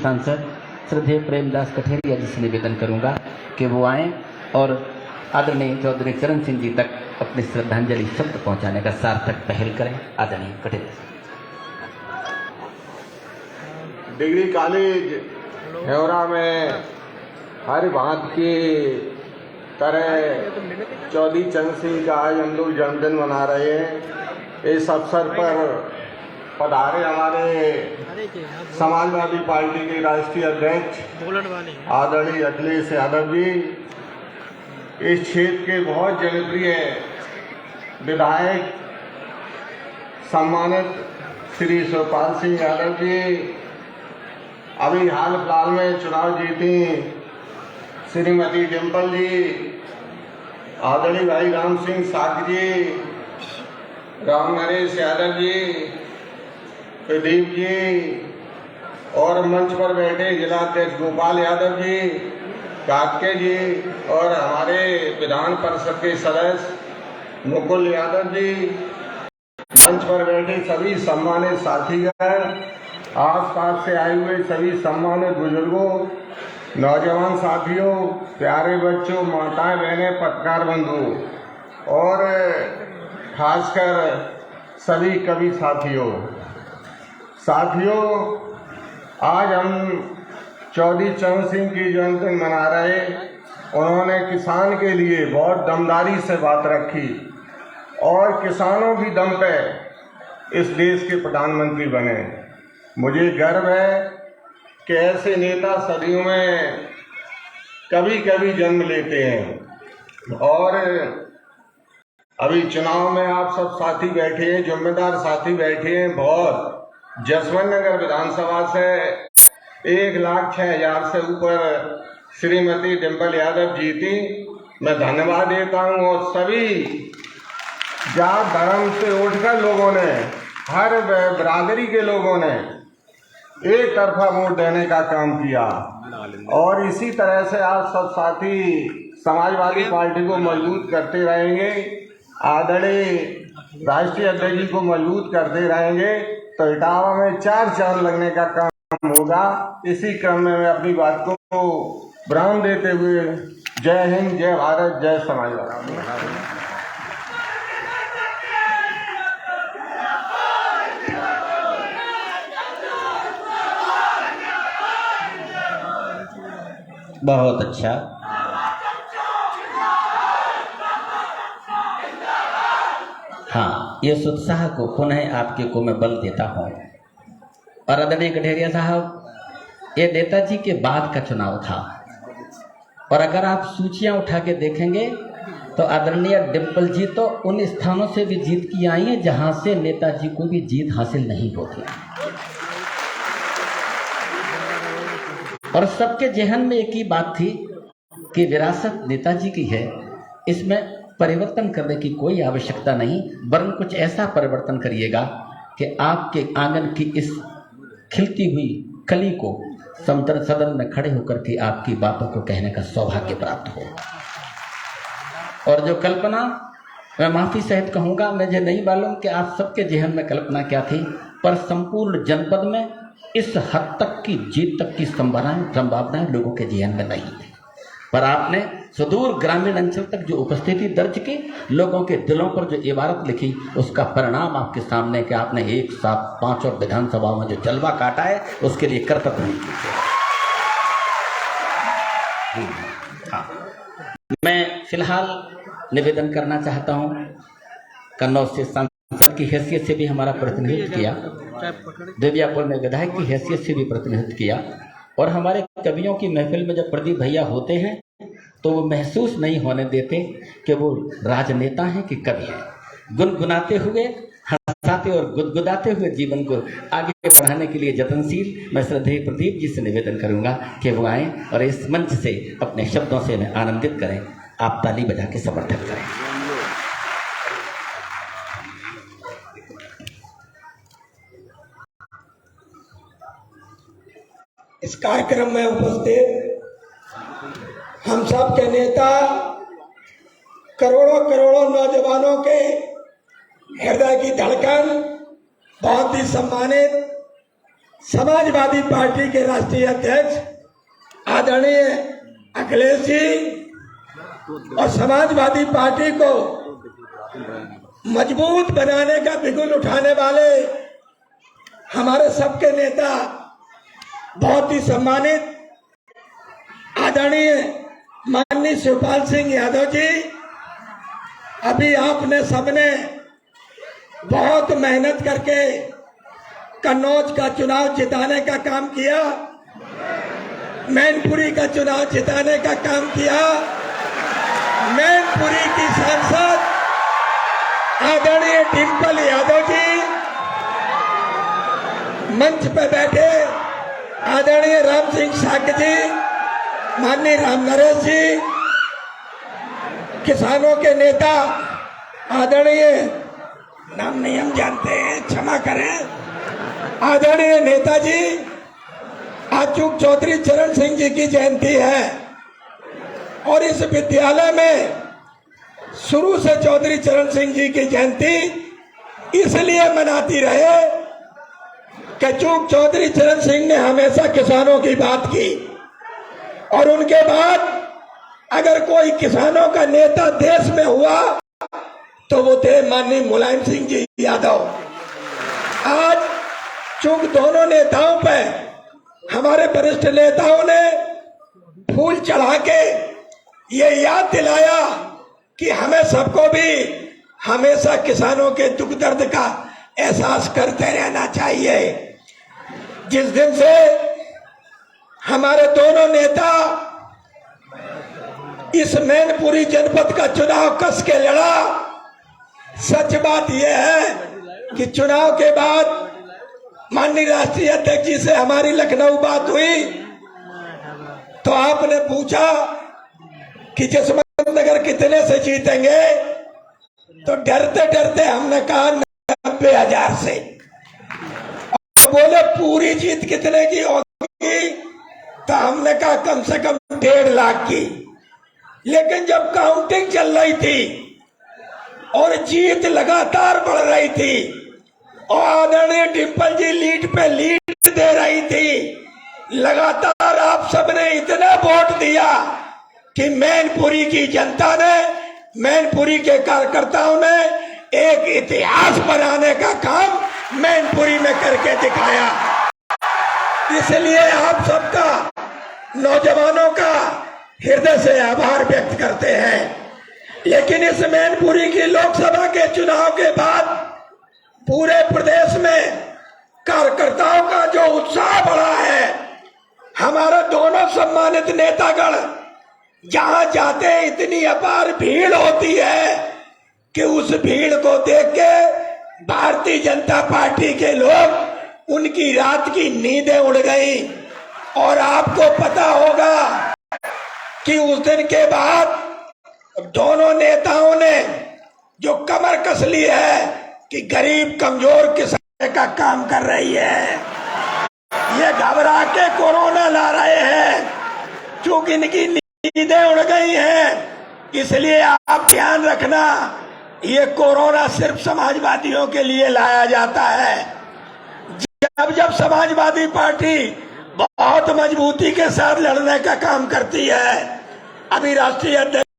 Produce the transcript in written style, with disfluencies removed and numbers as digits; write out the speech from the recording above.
सांसद श्रद्धेय प्रेमदास कठेरिया जी से निवेदन करूंगा कि वो आएं और आदरणीय चौधरी चरण सिंह जी तक अपनी श्रद्धांजलि शब्द पहुंचाने का सार्थक पहल करें। आदरणीय कठेरिया। डिग्री कॉलेज हेवरा में हर बात की तरह चौधरी चरण सिंह का आज हम लोग जन्मदिन मना रहे हैं। इस अवसर पर पधारे हमारे समाजवादी पार्टी के राष्ट्रीय अध्यक्ष आदरणीय अखिलेश यादव जी, इस क्षेत्र के बहुत जनप्रिय विधायक सम्मानित श्री शिवपाल सिंह यादव जी, अभी हाल फिलहाल में चुनाव जीती श्रीमती डिम्पल जी, आदरणीय भाई राम सिंह साग जी, राम नरेश यादव जी, प्रदीप जी और मंच पर बैठे जिलाध्यक्ष गोपाल यादव जी, काके जी और हमारे विधान परिषद के सदस्य मुकुल यादव जी, मंच पर बैठे सभी सम्मानित साथीगण, आसपास से आए हुए सभी सम्मानित बुजुर्गों, नौजवान साथियों, प्यारे बच्चों, माताएं, बहनें, पत्रकार बंधु और खासकर सभी कवि साथियों, आज हम चौधरी चरण सिंह की जयंती मना रहे। उन्होंने किसान के लिए बहुत दमदारी से बात रखी और किसानों की दम पे इस देश के प्रधानमंत्री बने। मुझे गर्व है कि ऐसे नेता सदियों में कभी कभी जन्म लेते हैं और अभी चुनाव में आप सब साथी बैठे हैं, जिम्मेदार साथी बैठे हैं। बहुत जसवंत नगर विधानसभा से 1,06,000 से ऊपर श्रीमती डिम्पल यादव जीती। मैं धन्यवाद देता हूं और सभी जात धर्म से उठकर लोगों ने, हर बिरादरी के लोगों ने एक तरफा वोट देने का काम किया और इसी तरह से आप सब साथी समाजवादी पार्टी को मजबूत करते रहेंगे, आदरणीय राष्ट्रीय अध्यक्ष जी को मजबूत करते रहेंगे तो इटावा में 4 चांद लगने का काम होगा। इसी क्रम में मैं अपनी बात को विराम देते हुए जय हिंद, जय भारत, जय समाजवादी। बहुत अच्छा। हाँ, इस उत्साह को पुनः आपके को मैं बल देता हूँ। और आदरणीय कठेरिया साहब, ये नेताजी के बाद का चुनाव था और अगर आप सूचियां उठा के देखेंगे तो आदरणीय डिम्पल जी तो उन स्थानों से भी जीत की आई हैं जहां से नेताजी को भी जीत हासिल नहीं होती और सबके जहन में एक ही बात थी कि विरासत नेताजी की है, इसमें परिवर्तन करने की कोई आवश्यकता नहीं, वरन कुछ ऐसा परिवर्तन करिएगा कि आपके आंगन की इस खिलती हुई कली को सदन में खड़े होकर के आपकी बातों को कहने का सौभाग्य प्राप्त हो। और जो कल्पना, मैं माफी सहित कहूँगा, मुझे नहीं मालूम कि आप सबके जहन में कल्पना क्या थी, पर संपूर्ण जनपद में इस हद तक की जीत तक की संभावनाएं लोगों के जहन में नहीं थी, पर आपने सुदूर ग्रामीण अंचल तक जो उपस्थिति दर्ज की, लोगों के दिलों पर जो इबारत लिखी, उसका परिणाम आपके सामने कि आपने एक साथ 5 और विधानसभाओं में जो जलवा काटा है, उसके लिए कर्तव्य नहीं कीजिए। हाँ, मैं फिलहाल निवेदन करना चाहता हूँ, कन्नौज से सांसद की हैसियत से भी हमारा प्रतिनिधित्व किया, देवियापुर में विधायक की हैसियत से भी प्रतिनिधित्व किया और हमारे कवियों की महफिल में जब प्रदीप भैया होते हैं तो वो महसूस नहीं होने देते कि वो राजनेता हैं कि कवि हैं। गुनगुनाते हुए, हंसाते और गुदगुदाते हुए जीवन को आगे बढ़ाने के लिए जतनशील मैं श्रद्धेय प्रदीप जी से निवेदन करूंगा कि वो आएँ और इस मंच से अपने शब्दों से हमें आनंदित करें। आप ताली बजा के समर्थन करें। इस कार्यक्रम में उपस्थित हम सब के नेता, करोड़ों करोड़ों नौजवानों के हृदय की धड़कन, बहुत ही सम्मानित समाजवादी पार्टी के राष्ट्रीय अध्यक्ष आदरणीय अखिलेश जी और समाजवादी पार्टी को मजबूत बनाने का बिगुल उठाने वाले हमारे सबके नेता बहुत ही सम्मानित आदरणीय माननीय शिवपाल सिंह यादव जी, अभी आपने सबने बहुत मेहनत करके कन्नौज का चुनाव जिताने का काम किया, मैनपुरी का चुनाव जिताने का काम किया। मैनपुरी की सांसद आदरणीय डिम्पल यादव जी, मंच पर बैठे आदरणीय राम सिंह साक्य जी, माननीय राम नरेश जी, किसानों के नेता आदरणीय, नाम नहीं हम जानते हैं, क्षमा करें, आदरणीय नेताजी, आज चूक चौधरी चरण सिंह जी की जयंती है और इस विद्यालय में शुरू से चौधरी चरण सिंह जी की जयंती इसलिए मनाती रहे कि चूक चौधरी चरण सिंह ने हमेशा किसानों की बात की और उनके बाद अगर कोई किसानों का नेता देश में हुआ तो वो थे माननीय मुलायम सिंह जी यादव। आज चूंक दोनों नेताओं पे हमारे वरिष्ठ नेताओं ने फूल चढ़ा के ये याद दिलाया कि हमें सबको भी हमेशा किसानों के दुख दर्द का एहसास करते रहना चाहिए। जिस दिन से हमारे दोनों नेता इस मैनपुरी जनपद का चुनाव कस के लड़ा, सच बात यह है कि चुनाव के बाद माननीय राष्ट्रीय अध्यक्ष जी से हमारी लखनऊ बात हुई तो आपने पूछा कि जसवंत नगर कितने से जीतेंगे, तो डरते डरते हमने कहा 90,000 से। और बोले पूरी जीत कितने की होगी, तो हमने कहा कम से कम 1.5 लाख की। लेकिन जब काउंटिंग चल रही थी और जीत लगातार बढ़ रही थी और आदरणीय डिम्पल जी लीड पे लीड दे रही थी, लगातार आप सबने इतना वोट दिया कि मैनपुरी की जनता ने, मैनपुरी के कार्यकर्ताओं ने एक इतिहास बनाने का काम मैनपुरी में करके दिखाया। इसलिए आप सबका, नौजवानों का हृदय से आभार व्यक्त करते हैं। लेकिन इस मैनपुरी की लोकसभा के चुनाव के बाद पूरे प्रदेश में कार्यकर्ताओं का जो उत्साह बढ़ा है, हमारे दोनों सम्मानित नेतागण जहां जाते हैं इतनी अपार भीड़ होती है कि उस भीड़ को देख के भारतीय जनता पार्टी के लोग, उनकी रात की नींदें उड़ गई। और आपको पता होगा कि उस दिन के बाद दोनों नेताओं ने जो कमर कस ली है कि गरीब कमजोर किसान का काम कर रही है, ये घबरा के कोरोना ला रहे हैं, चूंकि इनकी नींदें उड़ गई हैं। इसलिए आप ध्यान रखना, ये कोरोना सिर्फ समाजवादियों के लिए लाया जाता है। जब समाजवादी पार्टी बहुत मजबूती के साथ लड़ने का काम करती है, अभी राष्ट्रीय अध्यक्ष